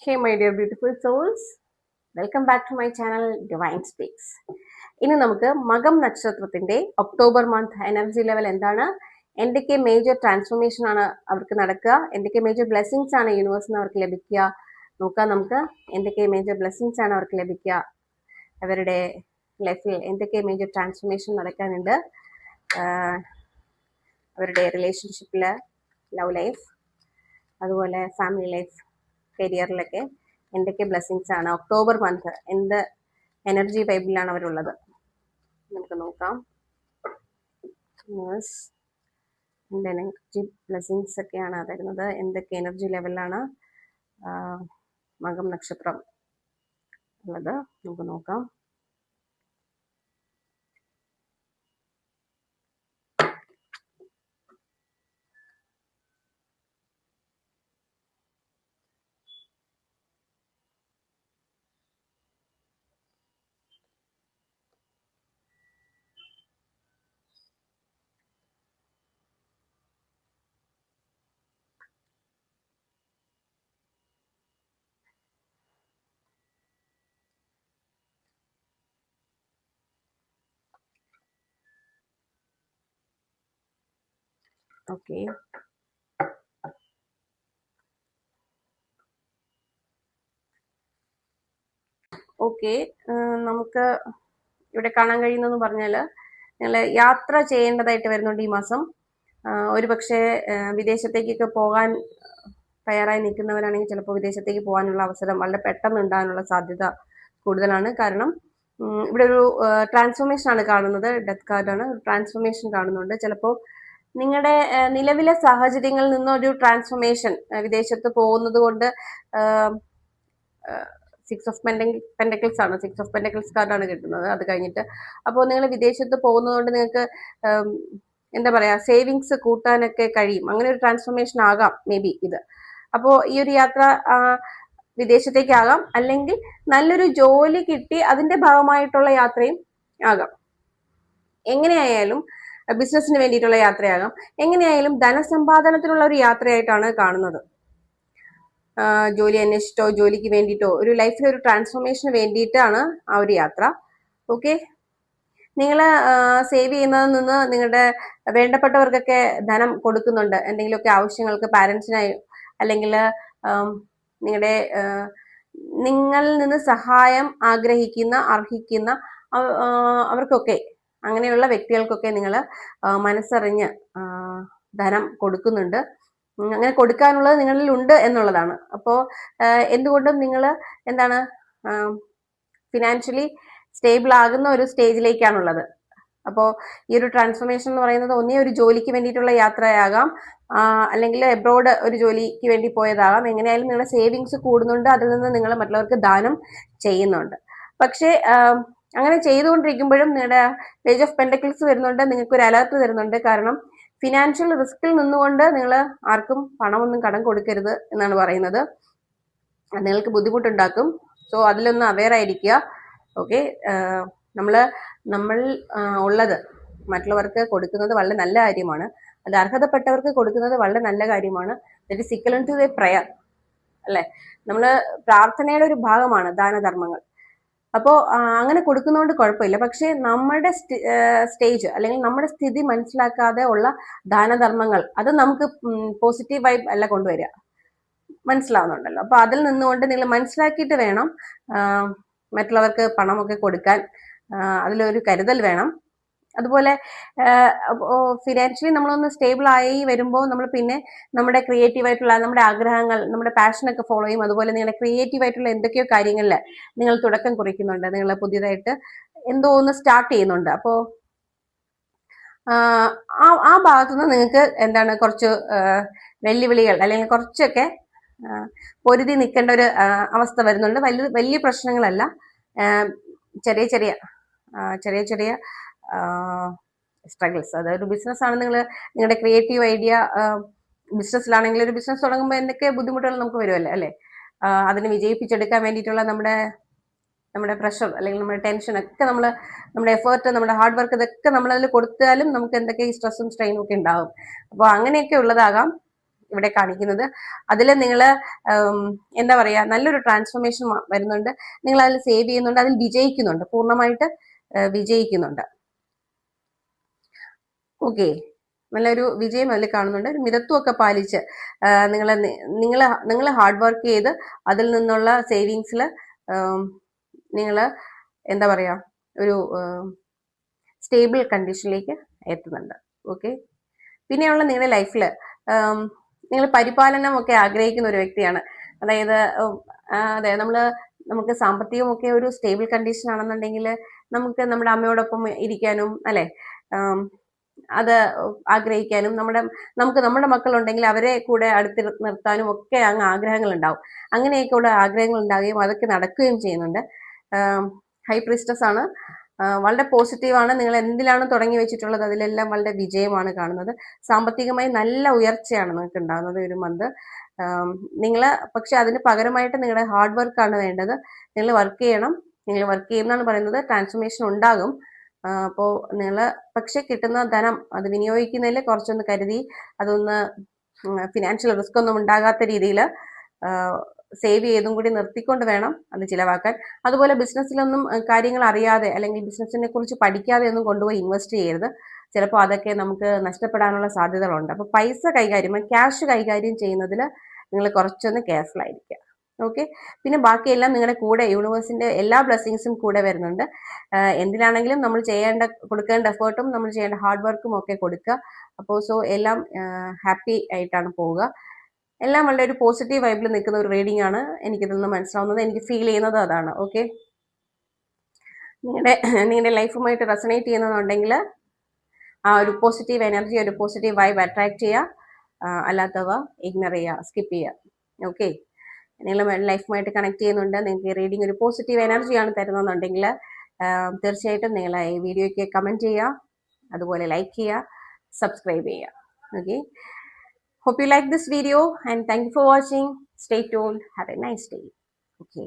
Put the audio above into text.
Hey, my dear beautiful souls. Welcome back to my channel Divine Speaks. ഇനി നമുക്ക് മകം നക്ഷത്രത്തിന്റെ ഒക്ടോബർ മന്ത് എനർജി ലെവൽ എന്താണ്, എന്തൊക്കെ മേജർ ട്രാൻസ്ഫോർമേഷൻ ആണ് അവർക്ക് നടക്കുക, എന്തൊക്കെ മേജർ ബ്ലെസ്സിങ്സ് ആണ് യൂണിവേഴ്സിന് അവർക്ക് ലഭിക്കുക നോക്കാം. നമുക്ക് എന്തൊക്കെ മേജർ ബ്ലെസ്സിങ്സ് ആണ് അവർക്ക് ലഭിക്കുക, അവരുടെ ലൈഫിൽ എന്തൊക്കെ മേജർ ട്രാൻസ്ഫോർമേഷൻ നടക്കാനുണ്ട്, അവരുടെ റിലേഷൻഷിപ്പിൽ, ലവ് ലൈഫ്, അതുപോലെ ഫാമിലി ലൈഫ്, കരിയറിലൊക്കെ എന്തൊക്കെ ബ്ലെസ്സിങ്സ് ആണ് ഒക്ടോബർ മന്ത്, എന്ത് എനർജി വൈബിലാണ് അവരുള്ളത് നമുക്ക് നോക്കാം. എന്ത് എനർജി ബ്ലെസ്സിങ്സ് ഒക്കെയാണ് തരുന്നത്, എന്തൊക്കെ എനർജി ലെവലിലാണ് മകം നക്ഷത്രം ഉള്ളത് നമുക്ക് നോക്കാം. Okay, okay. നമുക്ക് ഇവിടെ കാണാൻ കഴിയുന്നതെന്ന് പറഞ്ഞാൽ നിങ്ങൾ യാത്ര ചെയ്യേണ്ടതായിട്ട് വരുന്നുണ്ട് ഈ മാസം. ഒരു പക്ഷേ വിദേശത്തേക്കൊക്കെ പോകാൻ തയ്യാറായി നിൽക്കുന്നവരാണെങ്കിൽ ചിലപ്പോൾ വിദേശത്തേക്ക് പോകാനുള്ള അവസരം വളരെ പെട്ടെന്ന് ഉണ്ടാകാനുള്ള സാധ്യത കൂടുതലാണ്. കാരണം ഇവിടെ ഒരു ട്രാൻസ്ഫോർമേഷൻ ആണ് കാണുന്നത്, ഡെത്ത് കാർഡാണ്, ട്രാൻസ്ഫോർമേഷൻ കാണുന്നുണ്ട്. ചിലപ്പോൾ നിങ്ങളുടെ നിലവിലെ സാഹചര്യങ്ങളിൽ നിന്നൊരു ട്രാൻസ്ഫോർമേഷൻ, വിദേശത്ത് പോകുന്നത് കൊണ്ട് സിക്സ് ഓഫ് പെൻഡക്കിൾസ് ആണ്, സിക്സ് ഓഫ് പെൻഡക്കിൾസ് കാർഡാണ് കിട്ടുന്നത്. അത് കഴിഞ്ഞിട്ട് അപ്പോൾ നിങ്ങൾ വിദേശത്ത് പോകുന്നതുകൊണ്ട് നിങ്ങൾക്ക് എന്താ പറയാ, സേവിങ്സ് കൂട്ടാനൊക്കെ കഴിയും. അങ്ങനെ ഒരു ട്രാൻസ്ഫോർമേഷൻ ആകാം മേ ബി ഇത്. അപ്പോൾ ഈ ഒരു യാത്ര വിദേശത്തേക്കാകാം, അല്ലെങ്കിൽ നല്ലൊരു ജോലി കിട്ടി അതിന്റെ ഭാഗമായിട്ടുള്ള യാത്രയും ആകാം. എങ്ങനെയായാലും ബിസിനസ്സിന് വേണ്ടിയിട്ടുള്ള യാത്രയാകാം. എങ്ങനെയായാലും ധനസമ്പാദനത്തിനുള്ള ഒരു യാത്രയായിട്ടാണ് കാണുന്നത്. ജോലി അന്വേഷിച്ചിട്ടോ ജോലിക്ക് വേണ്ടിയിട്ടോ ഒരു ലൈഫിൽ ഒരു ട്രാൻസ്ഫോർമേഷന് വേണ്ടിയിട്ടാണ് ആ ഒരു യാത്ര. ഓക്കെ, നിങ്ങൾ സേവ് ചെയ്യുന്നതിൽ നിന്ന് നിങ്ങളുടെ വേണ്ടപ്പെട്ടവർക്കൊക്കെ ധനം കൊടുക്കുന്നുണ്ട്, എന്തെങ്കിലുമൊക്കെ ആവശ്യങ്ങൾക്ക്, പാരൻസിനായി, അല്ലെങ്കിൽ നിങ്ങളുടെ നിങ്ങളിൽ നിന്ന് സഹായം ആഗ്രഹിക്കുന്ന, അർഹിക്കുന്ന അവർക്കൊക്കെ, അങ്ങനെയുള്ള വ്യക്തികൾക്കൊക്കെ നിങ്ങൾ മനസ്സറിഞ്ഞ് ധനം കൊടുക്കുന്നുണ്ട്. അങ്ങനെ കൊടുക്കാനുള്ളത് നിങ്ങളിൽ ഉണ്ട് എന്നുള്ളതാണ്. അപ്പോൾ എന്തുകൊണ്ടും നിങ്ങൾ എന്താണ് ഫിനാൻഷ്യലി സ്റ്റേബിൾ ആകുന്ന ഒരു സ്റ്റേജിലേക്കാണുള്ളത്. അപ്പോൾ ഈ ഒരു ട്രാൻസ്ഫോർമേഷൻ എന്ന് പറയുന്നത് ഒന്നേ ഒരു ജോലിക്ക് വേണ്ടിയിട്ടുള്ള യാത്രയാകാം, അല്ലെങ്കിൽ എബ്രോഡ് ഒരു ജോലിക്ക് വേണ്ടി പോയതാകാം. എങ്ങനെയായാലും നിങ്ങളുടെ സേവിങ്സ് കൂടുന്നുണ്ട്, അതിൽ നിന്ന് നിങ്ങൾ മറ്റുള്ളവർക്ക് ദാനം ചെയ്യുന്നുണ്ട്. പക്ഷേ അങ്ങനെ ചെയ്തുകൊണ്ടിരിക്കുമ്പോഴും നിങ്ങളുടെ പേജ് ഓഫ് പെൻഡക്കിൾസ് വരുന്നുണ്ട്, നിങ്ങൾക്ക് ഒരു അലർട്ട് തരുന്നുണ്ട്. കാരണം ഫിനാൻഷ്യൽ റിസ്കിൽ നിന്നുകൊണ്ട് നിങ്ങൾ ആർക്കും പണമൊന്നും കടം കൊടുക്കരുത് എന്നാണ് പറയുന്നത്. നിങ്ങൾക്ക് ബുദ്ധിമുട്ടുണ്ടാക്കും. സോ അതിലൊന്ന് അവെയർ ആയിരിക്കുക. ഓക്കെ, നമ്മൾ ഉള്ളത് മറ്റുള്ളവർക്ക് കൊടുക്കുന്നത് വളരെ നല്ല കാര്യമാണ്. അത് അർഹതപ്പെട്ടവർക്ക് കൊടുക്കുന്നത് വളരെ നല്ല കാര്യമാണ്. That is equal to a prayer, അല്ലെ? നമ്മൾ പ്രാർത്ഥനയുടെ ഒരു ഭാഗമാണ് ദാനധർമ്മങ്ങൾ. അപ്പോൾ അങ്ങനെ കൊടുക്കുന്നതുകൊണ്ട് കുഴപ്പമില്ല. പക്ഷേ നമ്മുടെ സ്റ്റേജ് അല്ലെങ്കിൽ നമ്മുടെ സ്ഥിതി മനസ്സിലാക്കാതെ ഉള്ള ദാനധർമ്മങ്ങൾ, അത് നമുക്ക് പോസിറ്റീവ് വൈബ് അല്ല കൊണ്ടുവരിക. മനസ്സിലാവുന്നുണ്ടല്ലോ? അപ്പൊ അതിൽ നിന്നുകൊണ്ട് നിങ്ങൾ മനസ്സിലാക്കിയിട്ട് വേണം മറ്റുള്ളവർക്ക് പണമൊക്കെ കൊടുക്കാൻ. അതിലൊരു കരുതൽ വേണം. അതുപോലെ ഫിനാൻഷ്യലി നമ്മളൊന്ന് സ്റ്റേബിൾ ആയി വരുമ്പോൾ നമ്മൾ പിന്നെ നമ്മുടെ ക്രിയേറ്റീവ് ആയിട്ടുള്ള നമ്മുടെ ആഗ്രഹങ്ങൾ, നമ്മുടെ പാഷനൊക്കെ ഫോളോ ചെയ്യും. അതുപോലെ നിങ്ങളുടെ ക്രിയേറ്റീവ് ആയിട്ടുള്ള എന്തൊക്കെയോ കാര്യങ്ങളിൽ നിങ്ങൾ തുടക്കം കുറിക്കുന്നുണ്ട്, നിങ്ങൾ പുതിയതായിട്ട് എന്തോ ഒന്ന് സ്റ്റാർട്ട് ചെയ്യുന്നുണ്ട്. അപ്പോൾ ആ ഭാഗത്തുനിന്ന് നിങ്ങൾക്ക് എന്താണ് കുറച്ച് വെല്ലുവിളികൾ, അല്ലെങ്കിൽ കുറച്ചൊക്കെ പൊരുതി നിൽക്കേണ്ട ഒരു അവസ്ഥ വരുന്നുണ്ട്. വലിയ പ്രശ്നങ്ങളല്ല, ചെറിയ ചെറിയ സ്ട്രഗിൾസ്. അതായത് ബിസിനസ് ആണ്, നിങ്ങളുടെ ക്രിയേറ്റീവ് ഐഡിയ, ബിസിനസ്സിലാണെങ്കിൽ ഒരു ബിസിനസ് തുടങ്ങുമ്പോൾ എന്തൊക്കെ ബുദ്ധിമുട്ടുകൾ നമുക്ക് വരുമല്ലോ, അല്ലെ? അതിനെ വിജയിപ്പിച്ചെടുക്കാൻ വേണ്ടിയിട്ടുള്ള നമ്മുടെ പ്രഷർ, അല്ലെങ്കിൽ നമ്മുടെ ടെൻഷൻ ഒക്കെ, നമ്മുടെ എഫേർട്ട്, നമ്മുടെ ഹാർഡ് വർക്ക്, ഇതൊക്കെ നമ്മളതിൽ കൊടുത്താലും നമുക്ക് എന്തൊക്കെ സ്ട്രെസ്സും സ്ട്രെയിനും ഒക്കെ ഉണ്ടാവും. അപ്പോൾ അങ്ങനെയൊക്കെ ഉള്ളതാകാം. ഇവിടെ കാണിക്കുന്നത്. അതിൽ നിങ്ങൾ എന്താ പറയാ, നല്ലൊരു ട്രാൻസ്ഫോർമേഷൻ വരുന്നുണ്ട്. നിങ്ങൾ അതിൽ സേവ് ചെയ്യുന്നുണ്ട്, അതിൽ വിജയിക്കുന്നുണ്ട്, പൂർണ്ണമായിട്ട് വിജയിക്കുന്നുണ്ട്. ഓക്കെ, നല്ലൊരു വിജയം അതിൽ കാണുന്നുണ്ട്. മിതത്വമൊക്കെ പാലിച്ച് നിങ്ങൾ ഹാർഡ് വർക്ക് ചെയ്ത് അതിൽ നിന്നുള്ള സേവിങ്സിൽ നിങ്ങൾ എന്താ പറയാ, ഒരു സ്റ്റേബിൾ കണ്ടീഷനിലേക്ക് എത്തുന്നുണ്ട്. ഓക്കെ, പിന്നെയുള്ള നിങ്ങളുടെ ലൈഫിൽ നിങ്ങൾ പരിപാലനം ഒക്കെ ആഗ്രഹിക്കുന്ന ഒരു വ്യക്തിയാണ്. അതായത് അതെ, നമുക്ക് സാമ്പത്തികമൊക്കെ ഒരു സ്റ്റേബിൾ കണ്ടീഷൻ ആണെന്നുണ്ടെങ്കിൽ നമുക്ക് നമ്മുടെ അമ്മയോടൊപ്പം ഇരിക്കാനും അല്ലെ, അത് ആഗ്രഹിക്കാനും, നമ്മുടെ മക്കളുണ്ടെങ്കിൽ അവരെ കൂടെ അടുത്ത് നിർത്താനും ഒക്കെ അങ്ങ് ആഗ്രഹങ്ങൾ ഉണ്ടാവും. അങ്ങനെയൊക്കെയുള്ള ആഗ്രഹങ്ങൾ ഉണ്ടാവുകയും അതൊക്കെ നടക്കുകയും ചെയ്യുന്നുണ്ട്. ഹൈ പ്രീസ്റ്റസ് ആണ്, വളരെ പോസിറ്റീവാണ്. നിങ്ങൾ എന്തിലാണ് തുടങ്ങി വെച്ചിട്ടുള്ളത് അതിലെല്ലാം വളരെ വിജയമാണ് കാണുന്നത്. സാമ്പത്തികമായി നല്ല ഉയർച്ചയാണ് നിങ്ങൾക്ക് ഉണ്ടാകുന്നത് ഒരു മന്ത്. നിങ്ങൾ പക്ഷെ അതിന് പകരമായിട്ട് നിങ്ങളുടെ ഹാർഡ് വർക്കാണ് വേണ്ടത്. നിങ്ങൾ വർക്ക് ചെയ്യണം. നിങ്ങൾ വർക്ക് ചെയ്യുന്നതാണ് പറയുന്നത്, ട്രാൻസ്ഫോർമേഷൻ ഉണ്ടാകും. അപ്പോൾ നിങ്ങൾ പക്ഷെ കിട്ടുന്ന ധനം അത് വിനിയോഗിക്കുന്നതിൽ കുറച്ചൊന്ന് കരുതി, അതൊന്ന് ഫിനാൻഷ്യൽ റിസ്ക് ഒന്നും ഉണ്ടാകാത്ത രീതിയിൽ സേവ് ചെയ്തും കൂടി നിർത്തിക്കൊണ്ട് വേണം അത് ചിലവാക്കാൻ. അതുപോലെ ബിസിനസ്സിലൊന്നും കാര്യങ്ങൾ അറിയാതെ അല്ലെങ്കിൽ ബിസിനസ്സിനെ കുറിച്ച് പഠിക്കാതെ ഒന്നും കൊണ്ടുപോയി ഇൻവെസ്റ്റ് ചെയ്യരുത്. ചിലപ്പോൾ അതൊക്കെ നമുക്ക് നഷ്ടപ്പെടാനുള്ള സാധ്യതകളുണ്ട്. അപ്പോൾ പൈസ കൈകാര്യം, ക്യാഷ് കൈകാര്യം ചെയ്യുന്നതിൽ നിങ്ങൾ കുറച്ചൊന്ന് കെയർഫുൾ ആയിരിക്കുക. ഓക്കെ, പിന്നെ ബാക്കിയെല്ലാം നിങ്ങളുടെ കൂടെ യൂണിവേഴ്സിന്റെ എല്ലാ ബ്ലെസ്സിങ്സും കൂടെ വരുന്നുണ്ട്. എന്തിനാണെങ്കിലും നമ്മൾ കൊടുക്കേണ്ട എഫേർട്ടും നമ്മൾ ചെയ്യേണ്ട ഹാർഡ് വർക്കും ഒക്കെ കൊടുക്കുക. അപ്പോൾ എല്ലാം ഹാപ്പി ആയിട്ടാണ് പോവുക. എല്ലാം വളരെ ഒരു പോസിറ്റീവ് വൈബിൽ നിൽക്കുന്ന ഒരു റീഡിംഗ് ആണ് എനിക്കിതിൽ നിന്ന് മനസ്സിലാവുന്നത്. എനിക്ക് ഫീൽ ചെയ്യുന്നത് അതാണ്. ഓക്കെ, നിങ്ങളുടെ ലൈഫുമായിട്ട് റെസണേറ്റ് ചെയ്യുന്നുണ്ടെങ്കിൽ ആ ഒരു പോസിറ്റീവ് എനർജി, ഒരു പോസിറ്റീവ് വൈബ് അട്രാക്ട് ചെയ്യുക, അല്ലാത്തവ ഇഗ്നോർ ചെയ്യുക, സ്കിപ്പ് ചെയ്യുക. ഓക്കെ, നിങ്ങൾ ലൈഫുമായിട്ട് കണക്ട് ചെയ്യുന്നുണ്ട്, നിങ്ങൾക്ക് ഈ റീഡിംഗ് ഒരു പോസിറ്റീവ് എനർജിയാണ് തരുന്നതെന്നുണ്ടെങ്കിൽ തീർച്ചയായിട്ടും നിങ്ങൾ ഈ വീഡിയോയ്ക്ക് കമൻറ്റ് ചെയ്യുക, അതുപോലെ ലൈക്ക് ചെയ്യുക, സബ്സ്ക്രൈബ് ചെയ്യുക. Okay, hope you like this video and thank you for watching. Stay tuned. Have a nice day. Okay.